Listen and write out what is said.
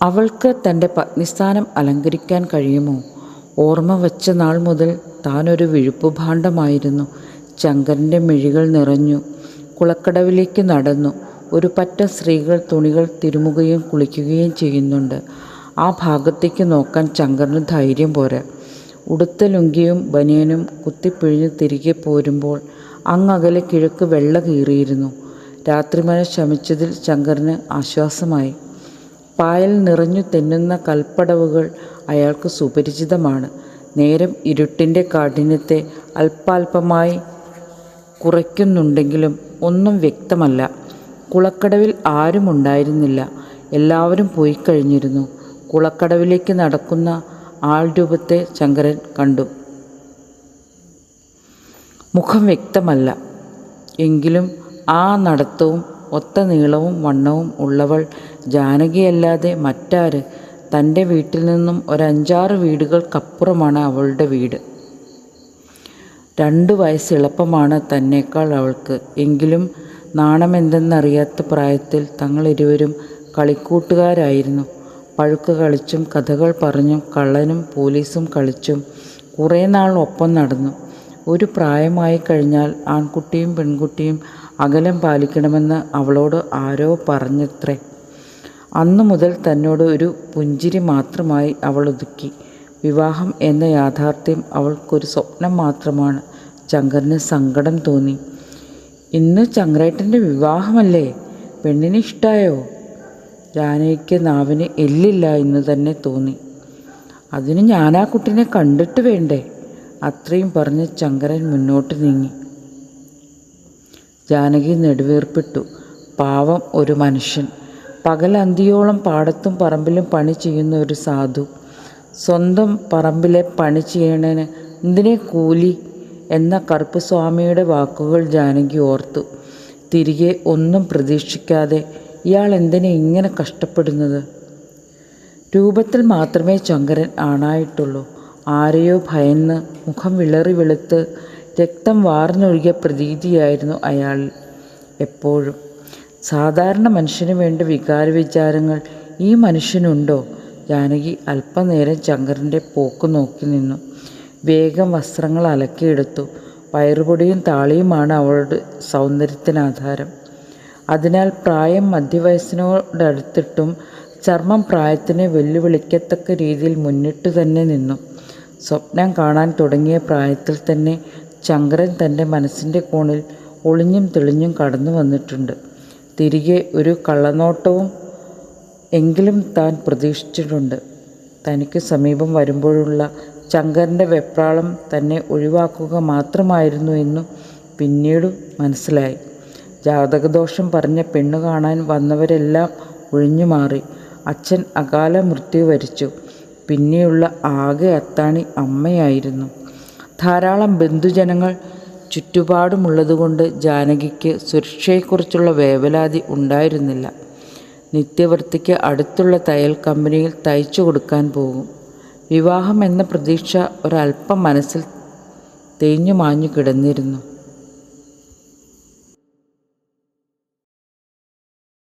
അവൾക്ക് തൻ്റെ പത്നിസ്ഥാനം അലങ്കരിക്കാൻ കഴിയുമോ? ഓർമ്മ വച്ച നാൾ മുതൽ താനൊരു വിഴുപ്പുഭാണ്ഡമായിരുന്നു. ശങ്കരൻ്റെ മിഴികൾ നിറഞ്ഞു. കുളക്കടവിലേക്ക് നടന്നു. ഒരു പറ്റം സ്ത്രീകൾ തുണികൾ തിരുമുകയും കുളിക്കുകയും ചെയ്യുന്നുണ്ട്. ആ ഭാഗത്തേക്ക് നോക്കാൻ ശങ്കറിന് ധൈര്യം പോരാ. ഉടുത്ത ലുങ്കിയും ബനിയനും കുത്തിപ്പിഴിഞ്ഞ് തിരികെ പോരുമ്പോൾ അങ്ങകലെ കിഴക്ക് വെള്ള കീറിയിരുന്നു. രാത്രിമഴ ശമിച്ചതിൽ ശങ്കറിന് ആശ്വാസമായി. പായൽ നിറഞ്ഞു തെന്നുന്ന കൽപ്പടവുകൾ അയാൾക്ക് സുപരിചിതമാണ്. നേരം ഇരുട്ടിൻ്റെ കാഠിന്യത്തെ അല്പാൽപമായി കുറയ്ക്കുന്നുണ്ടെങ്കിലും ഒന്നും വ്യക്തമല്ല. കുളക്കടവിൽ ആരുമുണ്ടായിരുന്നില്ല. എല്ലാവരും പോയി കഴിഞ്ഞിരുന്നു. കുളക്കടവിലേക്ക് നടക്കുന്ന ആൾരൂപത്തെ ശങ്കരൻ കണ്ടു. മുഖം വ്യക്തമല്ല. എങ്കിലും ആ നടത്തവും ഒത്ത നീളവും വണ്ണവും ഉള്ളവൾ ജാനകിയല്ലാതെ മറ്റാര്? തൻ്റെ വീട്ടിൽ നിന്നും 5-6 വീടുകൾക്കപ്പുറമാണ് അവളുടെ വീട്. 2 വയസ്സ് എളുപ്പമാണ് തന്നേക്കാൾ അവൾക്ക്. എങ്കിലും നാണമെന്തെന്നറിയാത്ത പ്രായത്തിൽ തങ്ങളിരുവരും കളിക്കൂട്ടുകാരായിരുന്നു. പഴുക്ക് കളിച്ചും കഥകൾ പറഞ്ഞും കള്ളനും പോലീസും കളിച്ചും കുറേ നാൾ ഒപ്പം നടന്നു. ഒരു പ്രായമായി കഴിഞ്ഞാൽ ആൺകുട്ടിയും പെൺകുട്ടിയും അകലം പാലിക്കണമെന്ന് അവളോട് ആരോ പറഞ്ഞത്രേ. അന്നു മുതൽ തന്നോട് ഒരു പുഞ്ചിരി മാത്രമായി അവൾ ഒതുക്കി. വിവാഹം എന്ന യാഥാർത്ഥ്യം അവൾക്കൊരു സ്വപ്നം മാത്രമാണ്. ശങ്കറിന് സങ്കടം തോന്നി. ഇന്ന് ചങ്ങരേട്ടൻ്റെ വിവാഹമല്ലേ? പെണ്ണിന് ഇഷ്ടായോ? ജാനകിക്ക് നാവിന് എല്ലില്ല എന്ന് തന്നെ തോന്നി. അതിന് ഞാനാ കുട്ടിനെ കണ്ടിട്ട് വേണ്ടേ? അത്രയും പറഞ്ഞ് ശങ്കരൻ മുന്നോട്ട് നീങ്ങി. ജാനകി നെടുവീർപ്പിട്ടു. പാവം ഒരു മനുഷ്യൻ. പകലന്തിയോളം പാടത്തും പറമ്പിലും പണി ചെയ്യുന്ന ഒരു സാധു. സ്വന്തം പറമ്പിലെ പണി ചെയ്യണേന് എന്തിനേ കൂലി എന്ന കറുപ്പുസ്വാമിയുടെ വാക്കുകൾ ജാനകി ഓർത്തു. തിരികെ ഒന്നും പ്രതീക്ഷിക്കാതെ ഇയാൾ എന്തിനെ ഇങ്ങനെ കഷ്ടപ്പെടുന്നത്? രൂപത്തിൽ മാത്രമേ ശങ്കരൻ ആണായിട്ടുള്ളൂ. ആരെയോ ഭയന്ന് മുഖം വിളറി വെളുത്ത് രക്തം വാർന്നൊഴുകിയ പ്രതീതിയായിരുന്നു അയാളിൽ എപ്പോഴും. സാധാരണ മനുഷ്യന് വേണ്ട വികാരവിചാരങ്ങൾ ഈ മനുഷ്യനുണ്ടോ? ജാനകി അല്പനേരം ശങ്കരൻ്റെ പോക്ക് നോക്കി നിന്നു. വേഗം വസ്ത്രങ്ങൾ അലക്കിയെടുത്തു. പയറുപൊടിയും താളിയുമാണ് അവളുടെ സൗന്ദര്യത്തിനാധാരം. അതിനാൽ പ്രായം മധ്യവയസ്സിനോടടുത്തിട്ടും ചർമ്മം പ്രായത്തിനെ വെല്ലുവിളിക്കത്തക്ക രീതിയിൽ മുന്നിട്ട് തന്നെ നിന്നു. സ്വപ്നം കാണാൻ തുടങ്ങിയ പ്രായത്തിൽ തന്നെ ശങ്കരൻ തൻ്റെ മനസ്സിൻ്റെ കോണിൽ ഒളിഞ്ഞും തെളിഞ്ഞും കടന്നു വന്നിട്ടുണ്ട്. തിരികെ ഒരു കള്ളനോട്ടവും എങ്കിലും താൻ പ്രതീക്ഷിച്ചിട്ടുണ്ട്. തനിക്ക് സമീപം വരുമ്പോഴുള്ള ശങ്കരൻ്റെ വെപ്രാളം തന്നെ ഒഴിവാക്കുക മാത്രമായിരുന്നു എന്നു പിന്നീട് മനസ്സിലായി. ജാതകദോഷം പറഞ്ഞ പെണ്ണു കാണാൻ വന്നവരെല്ലാം ഒഴിഞ്ഞു മാറി. അച്ഛൻ അകാല മൃത്യു വരിച്ചു. പിന്നെയുള്ള ആകെ അത്താണി അമ്മയായിരുന്നു. ധാരാളം ബന്ധുജനങ്ങൾ ചുറ്റുപാടുമുള്ളതുകൊണ്ട് ജാനകിക്ക് സുരക്ഷയെക്കുറിച്ചുള്ള വേവലാതി ഉണ്ടായിരുന്നില്ല. നിത്യവൃത്തിക്ക് അടുത്തുള്ള തയ്യൽ കമ്പനിയിൽ തയ്ച്ചു കൊടുക്കാൻ പോകും. വിവാഹം എന്ന പ്രതീക്ഷ ഒരല്പം മനസ്സിൽ തേഞ്ഞു മാഞ്ഞു കിടന്നിരുന്നു.